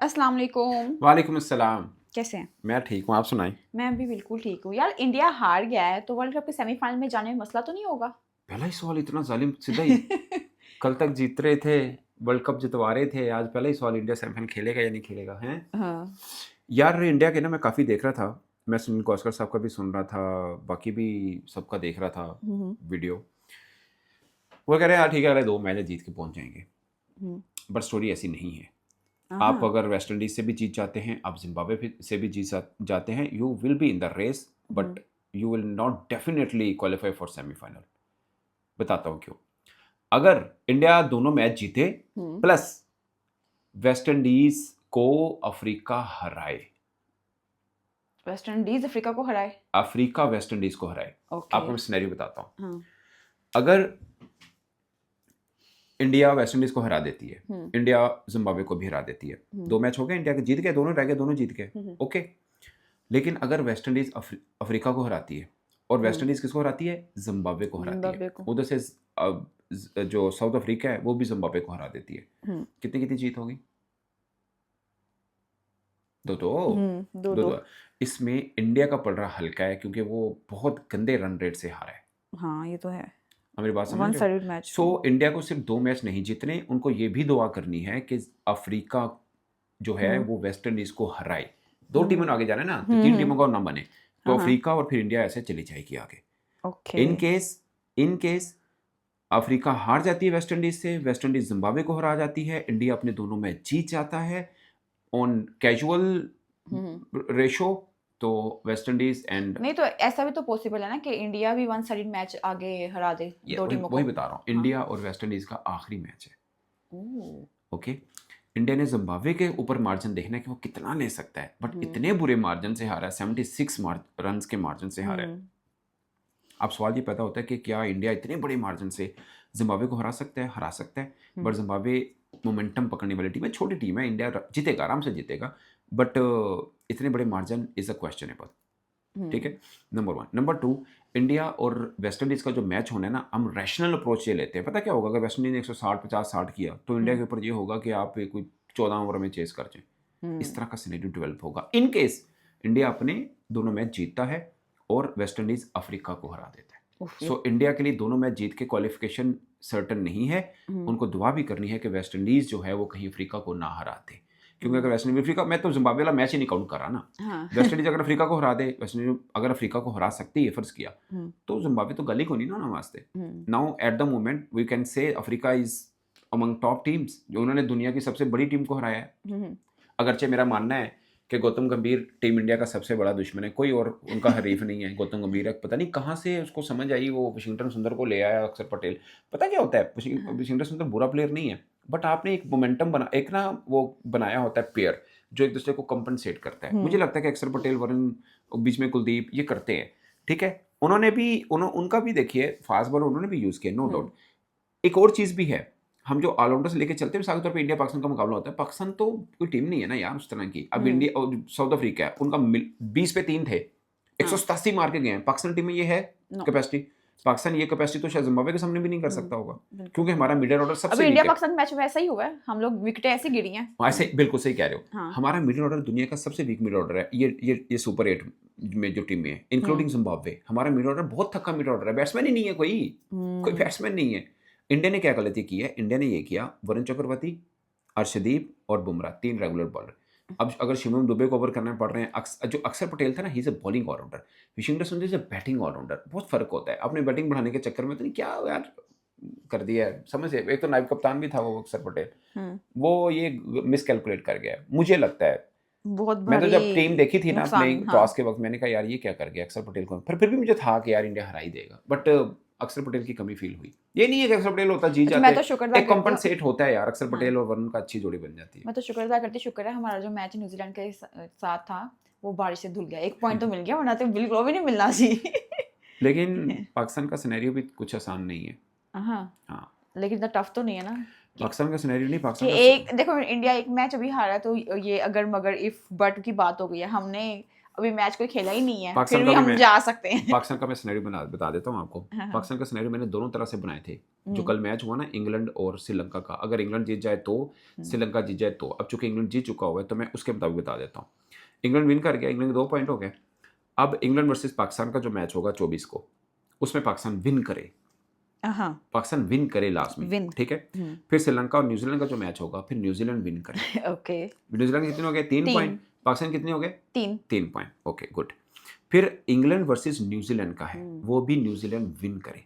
अस्सलाम वालेकुम। वालेकुम अस्सलाम। कैसे हैं? मैं ठीक हूँ, आप सुनाएं। मैं भी बिल्कुल ठीक हूँ। यार इंडिया हार गया है तो वर्ल्ड कप के सेमीफाइनल में जाने में मसला तो नहीं होगा? पहला ही सवाल इतना जालिम, सीधा ही। कल तक जीत रहे थे, वर्ल्ड कप जितवा रहे थे, आज पहला ही सवाल इंडिया सेमीफाइनल खेलेगा या नहीं खेलेगा, हैं? हाँ। यार इंडिया के ना मैं काफ़ी देख रहा था, मैं सुनील गावस्कर साहब का भी सुन रहा था, बाकी भी सबका देख रहा था हम्म वीडियो। वो कह रहे हैं यार ठीक है, अगले 2 मैच जीत के पहुंच जाएंगे, हम्म। बट स्टोरी ऐसी नहीं है। आप हाँ। अगर वेस्ट इंडीज से भी जीत जाते हैं, आप जिम्बाब्वे से भी जाते हैं, you will be in the race, hmm but you will not definitely qualify for semifinal. बताता हूँ क्यों। अगर इंडिया दोनों मैच जीते हम्म। प्लस वेस्ट इंडीज को अफ्रीका हराए, वेस्ट इंडीज अफ्रीका को हराए। अफ्रीका वेस्ट इंडीज को हराए, ओके। आपको मैं सिनेरियो बताता हूँ। हाँ। अगर इंडिया वेस्ट इंडीज को हरा देती है, हम्म इंडिया जिम्बाब्वे को भी हरा देती है, हम्म 2 मैच हो गए, इंडिया के जीत गए, दोनों रह गए, दोनों जीत गए, हम्म ओके। लेकिन अगर वेस्ट इंडीज अफ्रीका को हराती है और वेस्ट इंडीज किसको हराती है, जिम्बाब्वे को हराती है, जिम्बाब्वे को। उधर से जो साउथ अफ्रीका है वो भी जिम्बाब्वे को हरा देती है, हम्म कितनी कितनी जीत होगी? दो दो दो दो दो। दो। इसमें इंडिया का पड़ रहा हल्का है क्योंकि वो बहुत गंदे रन रेट से हारा है। हाँ ये तो है। आप मेरी बात समझ वन रहे हो? Sided match. सो इंडिया को सिर्फ 2 मैच नहीं जीतने, उनको ये भी दुआ करनी है कि अफ्रीका जो है हम्म वो वेस्ट इंडीज को हराए। 2 टीमों हम्म ने आगे जाना है ना, तो 3 टीमों का नाम बने, तो हाँ हाँ। अफ्रीका और फिर इंडिया ऐसे चली जाएगी आगे। ओके। इन केस अफ्रीका हार जाती है वेस्ट इंडीज से, वेस्ट इंडीज जिम्बाब्वे को हरा जाती है, इंडिया अपने दोनों मैच जीत जाता है ऑन कैजुअल हम्म। रेशो, तो वेस्ट इंडीज एंड नहीं तो ऐसा भी तो पॉसिबल है ना कि इंडिया भी वन साइडेड मैच आगे हरा दे दो वही टीमों वही को। बता रहा हूँ, हाँ। इंडिया और वेस्ट इंडीज का आखिरी मैच है, ओह। ओके। इंडिया ने जिम्बाब्वे के ऊपर मार्जिन देखना है कि वो कितना ले सकता है, बट हम्म इतने बुरे मार्जिन से हारा है, 76 रन के मार्जिन से हारा है। हम्म अब सवाल ये पैदा होता है कि क्या इंडिया इतने बड़े मार्जिन से जिम्बाब्वे को हरा सकता है, बट जिम्बाब्वे मोमेंटम पकड़ने वाली टीम है, छोटी टीम है, इंडिया जीतेगा, आराम से जीतेगा, बट इतने बड़े मार्जिन इज अ क्वेश्चनेबल, ठीक है। नंबर 1। नंबर 2, इंडिया और वेस्ट इंडीज का जो मैच होना है ना, हम रैशनल अप्रोच ये लेते हैं। पता क्या होगा, अगर वेस्ट इंडीज ने 160 50 60 किया तो इंडिया के ऊपर ये होगा कि आप कोई 14 ओवर में चेस कर जाए, इस तरह का सिनेरियो डेवलप होगा इन केस इंडिया अपने दोनों मैच जीतता है और वेस्ट इंडीज अफ्रीका को हरा देता है। ओके। सो इंडिया के लिए दोनों मैच जीत के क्वालिफिकेशन सर्टन नहीं है, उनको दुआ भी करनी है कि वेस्ट इंडीज जो है वो कहीं अफ्रीका को ना हराते, क्योंकि अगर वेस्ट इंडीज अफ्रीका, मैं तो जिम्बाब्वे वाला मैच ही नहीं काउंट कर रहा ना। हाँ। वेस्ट इंडीज अगर अफ्रीका को हरा दे, वेस्ट इंडीज अगर अफ्रीका को हरा सकती है, फर्ज किया, हम्म तो जिम्बाब्वे तो गली को नहीं ना वास्ते। Hmm now at the moment we can say Africa is among top teams, जो उन्होंने दुनिया की सबसे बड़ी टीम को हराया है। हम्म अगरचे मेरा मानना है कि गौतम गंभीर टीम इंडिया का सबसे बड़ा दुश्मन है, कोई और उनका हरीफ नहीं है। गौतम गंभीर है, पता नहीं कहाँ से उसको समझ आई, वो वाशिंगटन सुंदर को ले आया, अक्षर पटेल। पता क्या होता है, हाँ। वाशिंगटन सुंदर बुरा प्लेयर नहीं है, बट आपने एक मोमेंटम बना, एक ना वो बनाया होता है पेयर जो एक दूसरे को कंपनसेट करता है। मुझे लगता है कि अक्षर पटेल, वरुण, बीच में कुलदीप, ये करते हैं, ठीक है। उन्होंने भी उनका भी देखिए फास्ट बॉलर उन्होंने भी यूज़ किया, नो डाउट। एक और चीज़ भी है, हम जो ऑलराउंडर्स लेके चलते हैं, मिसाल के तौर पे इंडिया पाकिस्तान का मुकाबला होता है, पाकिस्तान तो कोई टीम नहीं है ना यार उस तरह की। अब हम्म इंडिया और साउथ अफ्रीका है, उनका 20 पे 3 थे, हाँ। 187 मार के गए हैं। पाकिस्तान टीम में ये है नो। कैपेसिटी? पाकिस्तान ये कैपेसिटी तो शायद जिम्बाब्वे के सामने भी नहीं कर सकता होगा, बिल्कुल। क्योंकि हमारा मिडिल ऑर्डर अभी सबसे इंडिया वीक है। पाकिस्तान मैच वैसा ही हुआ है, हम लोग विकेटें ऐसी गिरी हैं। ऐसे बिल्कुल सही कह रहे हो, हाँ। हमारा मिडिल ऑर्डर दुनिया का सबसे वीक मिडिल ऑर्डर है, ये सुपर 8 में जो टीम में है, इंक्लूडिंग जिम्बाब्वे, हमारा मिडिल ऑर्डर बहुत थका मिडिल ऑर्डर है, बैट्समैन ही नहीं है, कोई बैट्समैन नहीं है। इंडिया ने क्या गलती की है, इंडिया ने ये किया, वरुण चक्रवर्ती, अर्शदीप और बुमराह 3 रेगुलर बॉलर। अब अगर शिवम दुबे को ओवर करने पड़ रहे हैं, जो अक्षर पटेल था ना, he is a bowling all rounder, Washington Sundar is a batting allrounder, बहुत फर्क होता है। अपने बैटिंग बढ़ाने के चक्कर में तो नहीं क्या यार कर दिया है, समझ है। एक तो नायब कप्तान भी था वो अक्षर पटेल, वो ये मिसकैलकुलेट कर गया है, मुझे लगता है। बहुत मैं तो भारी जब टीम देखी थी ना नुकसान। प्लेइंग हाँ। टॉस के वक्त, मैंने कहा यार ये क्या कर गया अक्षर पटेल को, फिर भी मुझे था कि यार इंडिया हरा ही देगा, बट अक्षर पटेल की कमी फील हुई। ये नहीं है कि अक्षर पटेल होता जीत अच्छा मैं जाते, तो शुक्र अदा एक करती हूँ। कॉम्पनसेट होता है यार, अक्षर हाँ। पटेल और वरुण का अच्छी जोड़ी बन जाती है। मैं तो शुक्र अदा करती, शुक्र है हमारा जो मैच न्यूजीलैंड के साथ था वो बारिश से धुल गया, 1 पॉइंट तो मिल गया, वरना तो बिल्कुल भी नहीं मिलना सी। लेकिन पाकिस्तान का सिनेरियो भी कुछ आसान नहीं है। हाँ। हाँ, लेकिन इतना टफ तो नहीं है ना कि पाकिस्तान का सिनेरियो नहीं, कि पाकिस्तान का एक देखो इंडिया एक मैच अभी हारा, तो ये अगर मगर इफ बट की बात हो गई है। हमने अभी मैच कोई खेला ही नहीं है, पाकिस्तान फिर भी का भी हम मैं- जा सकते हैं। पाकिस्तान का मैं सिनेरियो बता देता हूँ आपको। हाँ। पाकिस्तान का सिनेरियो मैंने दोनों तरह से बनाए थे। जो हम्म, कल मैच हुआ ना इंग्लैंड और श्रीलंका का, अगर इंग्लैंड जीत जाए तो, श्रीलंका जीत जाए तो। अब चूंकि इंग्लैंड जीत चुका हुआ है तो मैं उसके मुताबिक बता देता हूँ। इंग्लैंड विन कर गया, इंग्लैंड के 2 पॉइंट हो गए। अब इंग्लैंड वर्सेस पाकिस्तान का जो मैच होगा 24 को, उसमें पाकिस्तान विन करे, हाँ, पाकिस्तान विन करे लास्ट में, विन। ठीक है। फिर श्रीलंका और न्यूजीलैंड का जो मैच होगा, फिर न्यूजीलैंड विन करे। ओके। न्यूजीलैंड के कितने हो गए? 3 तीन। पॉइंट। पाकिस्तान कितने हो गए? 3। 3 पॉइंट। Okay good. फिर इंग्लैंड वर्सेस न्यूजीलैंड का है, वो भी न्यूजीलैंड विन करे।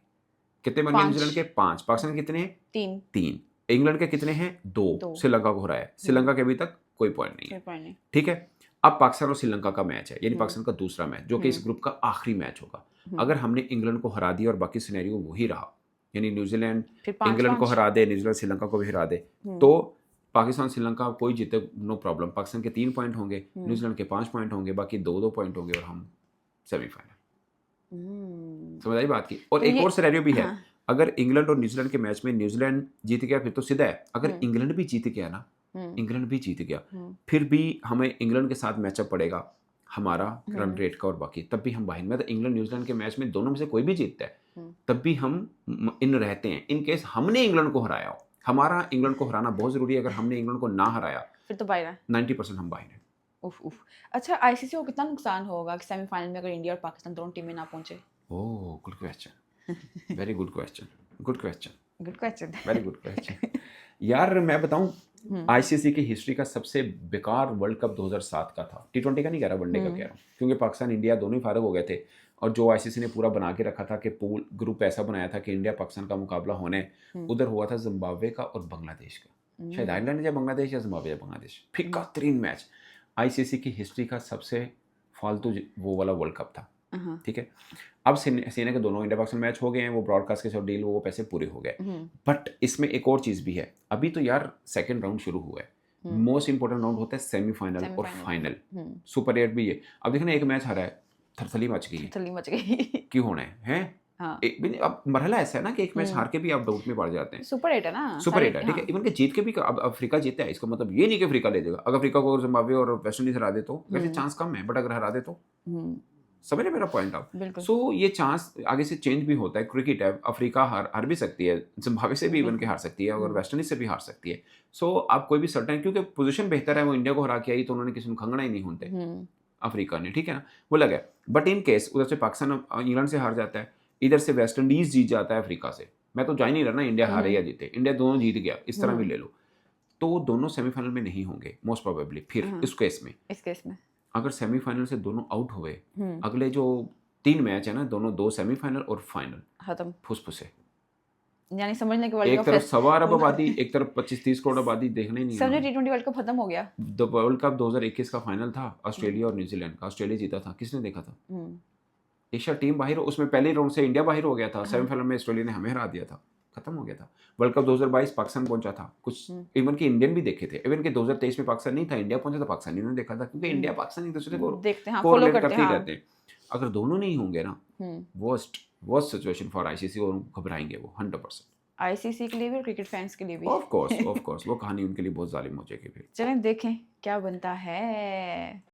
कितने बन गए 5। न्यूजीलैंड के? 5। पाकिस्तान के कितने हैं? 3। 3। इंग्लैंड के कितने हैं? 2। दो। श्रीलंका को हराया है, श्रीलंका के अभी तक कोई पॉइंट नहीं है, कोई पॉइंट नहीं। ठीक है। अब पाकिस्तान और श्रीलंका का मैच है, यानी पाकिस्तान का दूसरा मैच, जो कि इस ग्रुप का आखिरी मैच होगा। अगर हमने इंग्लैंड को हरा दिया और बाकी सिनेरियो वही रहा, यानी न्यूजीलैंड फिर 5 इंग्लैंड को हरा दे, न्यूजीलैंड श्रीलंका को भी हरा दे, तो पाकिस्तान श्रीलंका कोई जीते नो प्रॉब्लम। पाकिस्तान के 3 पॉइंट होंगे, न्यूजीलैंड के 5 पॉइंट होंगे, बाकी 2-2 पॉइंट होंगे और हम सेमीफाइनल। समझ आई बात की? और तो एक ये- और सिनेरियो भी है। हाँ। अगर इंग्लैंड और न्यूजीलैंड के मैच में न्यूजीलैंड जीत गया फिर तो सीधा है। अगर इंग्लैंड भी जीत गया ना, इंग्लैंड भी जीत गया, फिर भी हमें इंग्लैंड के साथ मैचअप पड़ेगा हमारा रन रेट का और बाकी, तब भी हम बाहर में। तो इंग्लैंड न्यूजीलैंड के मैच में दोनों में से कोई भी जीतता है तब भी हम इन रहते हैं। इन केस हमने इंग्लैंड को हराया हो, हमारा इंग्लैंड को हराना बहुत जरूरी है। अगर हमने इंग्लैंड को ना हराया, फिर तो बाहर है। 90% हम बाहर हैं। उफ उफ। अच्छा, आईसीसी को कितना नुकसान होगा कि सेमीफाइनल में अगर इंडिया और पाकिस्तान दोनों टीमें ना पहुंचे? Oh good question, very good question, good question, good question. Very good question. यार मैं बताऊं, आईसीसी की हिस्ट्री का सबसे बेकार वर्ल्ड कप 2007 का था। T20 का नहीं कह रहा, वनडे का कह रहा हूँ, क्योंकि पाकिस्तान इंडिया दोनों ही फारग हो गए थे। और जो आईसीसी ने पूरा बना के रखा था कि पूल ग्रुप ऐसा बनाया था कि इंडिया पाकिस्तान का मुकाबला होने, उधर हुआ था जिम्बाब्वे का और बांग्लादेश का, शायद आयरलैंड या बांग्लादेश या जिम्बाब्वे या बांग्लादेश। फिक्का तरीन मैच, आईसीसी की हिस्ट्री का सबसे फालतू वो वाला वर्ल्ड कप था, ठीक है। अब सीने के दोनों इंडिया पाकिस्तान मैच हो गए हैं, वो ब्रॉडकास्ट के साथ डील, वो पैसे पूरे हो गए। बट इसमें एक और चीज़ भी है, अभी तो यार सेकंड राउंड शुरू हुआ है। मोस्ट इंपॉर्टेंट राउंड होता है सेमीफाइनल और फाइनल, सुपर 8 भी है। अब देखना एक मैच हारा है, थरथली मच गई है, थली मच गई। क्यों होना है? हाँ। अब मरहला ऐसा है ना कि एक मैच हार के भी आप डाउट में पड़ जाते हैं। सुपर 8 है ना, सुपर 8 है, ठीक है। इवन के जीत के भी अब अफ्रीका जीता है, इसका मतलब ये नहीं कि अफ्रीका ले जाएगा। अगर अफ्रीका को जिम्बाब्वे और वेस्ट इंडीज हरा दे तो वैसे चांस कम है, बट अगर हरा दे तो, समझ रहे मेरा पॉइंट आप? सो ये चांस आगे से चेंज भी होता है। क्रिकेट है, अफ्रीका हार भी सकती है, जिम्बाब्वे से भी इवन के हार सकती है, और वेस्ट इंडीज से भी हार सकती है। सो आप कोई भी सर्टेन, क्योंकि पोजीशन बेहतर है, वो इंडिया को हरा के आई तो उन्होंने किसी को खंगना ही नहीं होते अफ्रीका ने, ठीक है ना, वो लगा। बट इन केस उधर से पाकिस्तान इंग्लैंड से हार जाता है, इधर से वेस्ट इंडीज जीत जाता है अफ्रीका से, मैं तो जा ही नहीं रहा ना इंडिया हारे या जीते, इंडिया दोनों जीत गया, इस तरह भी ले लो, तो दोनों सेमीफाइनल में नहीं होंगे मोस्ट प्रोबेबली। फिर इस केस में अगर सेमीफाइनल से दोनों आउट हुए, अगले जो 3 मैच है ना, दोनों 2 सेमीफाइनल और फाइनल खत्म, फुसफुसे। यानी समझने के वर्ल्ड एक कप तरफ 1.25 अरब आबादी, एक तरफ 25-30 करोड़ आबादी, देखना ही नहीं। समझे T20 वर्ल्ड कप खत्म हो गया। वर्ल्ड कप 2021 का फाइनल था, ऑस्ट्रेलिया और न्यूजीलैंड का, ऑस्ट्रेलिया जीता था, किसने देखा था? एशिया टीम बाहर, उसमें पहले राउंड से इंडिया बाहर हो गया था, सेमीफाइनल में ऑस्ट्रेलिया ने हमें हरा दिया था, खत्म हो गया था। वर्ल्ड कप 2022 पाकिस्तान पहुंचा था, कुछ इवन के इंडियन भी देखे थे। इवन के 2023 में पाकिस्तान नहीं था, इंडिया पहुंचा था, पाकिस्तानियों ने देखा था, क्योंकि इंडिया पाकिस्तान एक दूसरे को देखते हैं, फॉलो कोरिलेट करते ही हैं। रहते हैं। अगर दोनों नहीं होंगे ना, वर्स्ट सिचुएशन फॉर आईसीसी, और घबराएंगे वो 100%। आईसीसी के लिए भी और क्रिकेट फैंस के लिए भी। ऑफ कोर्स वो कहानी उनके लिए बहुत जालिम हो जाएगी फिर। चलें देखें क्या बनता है।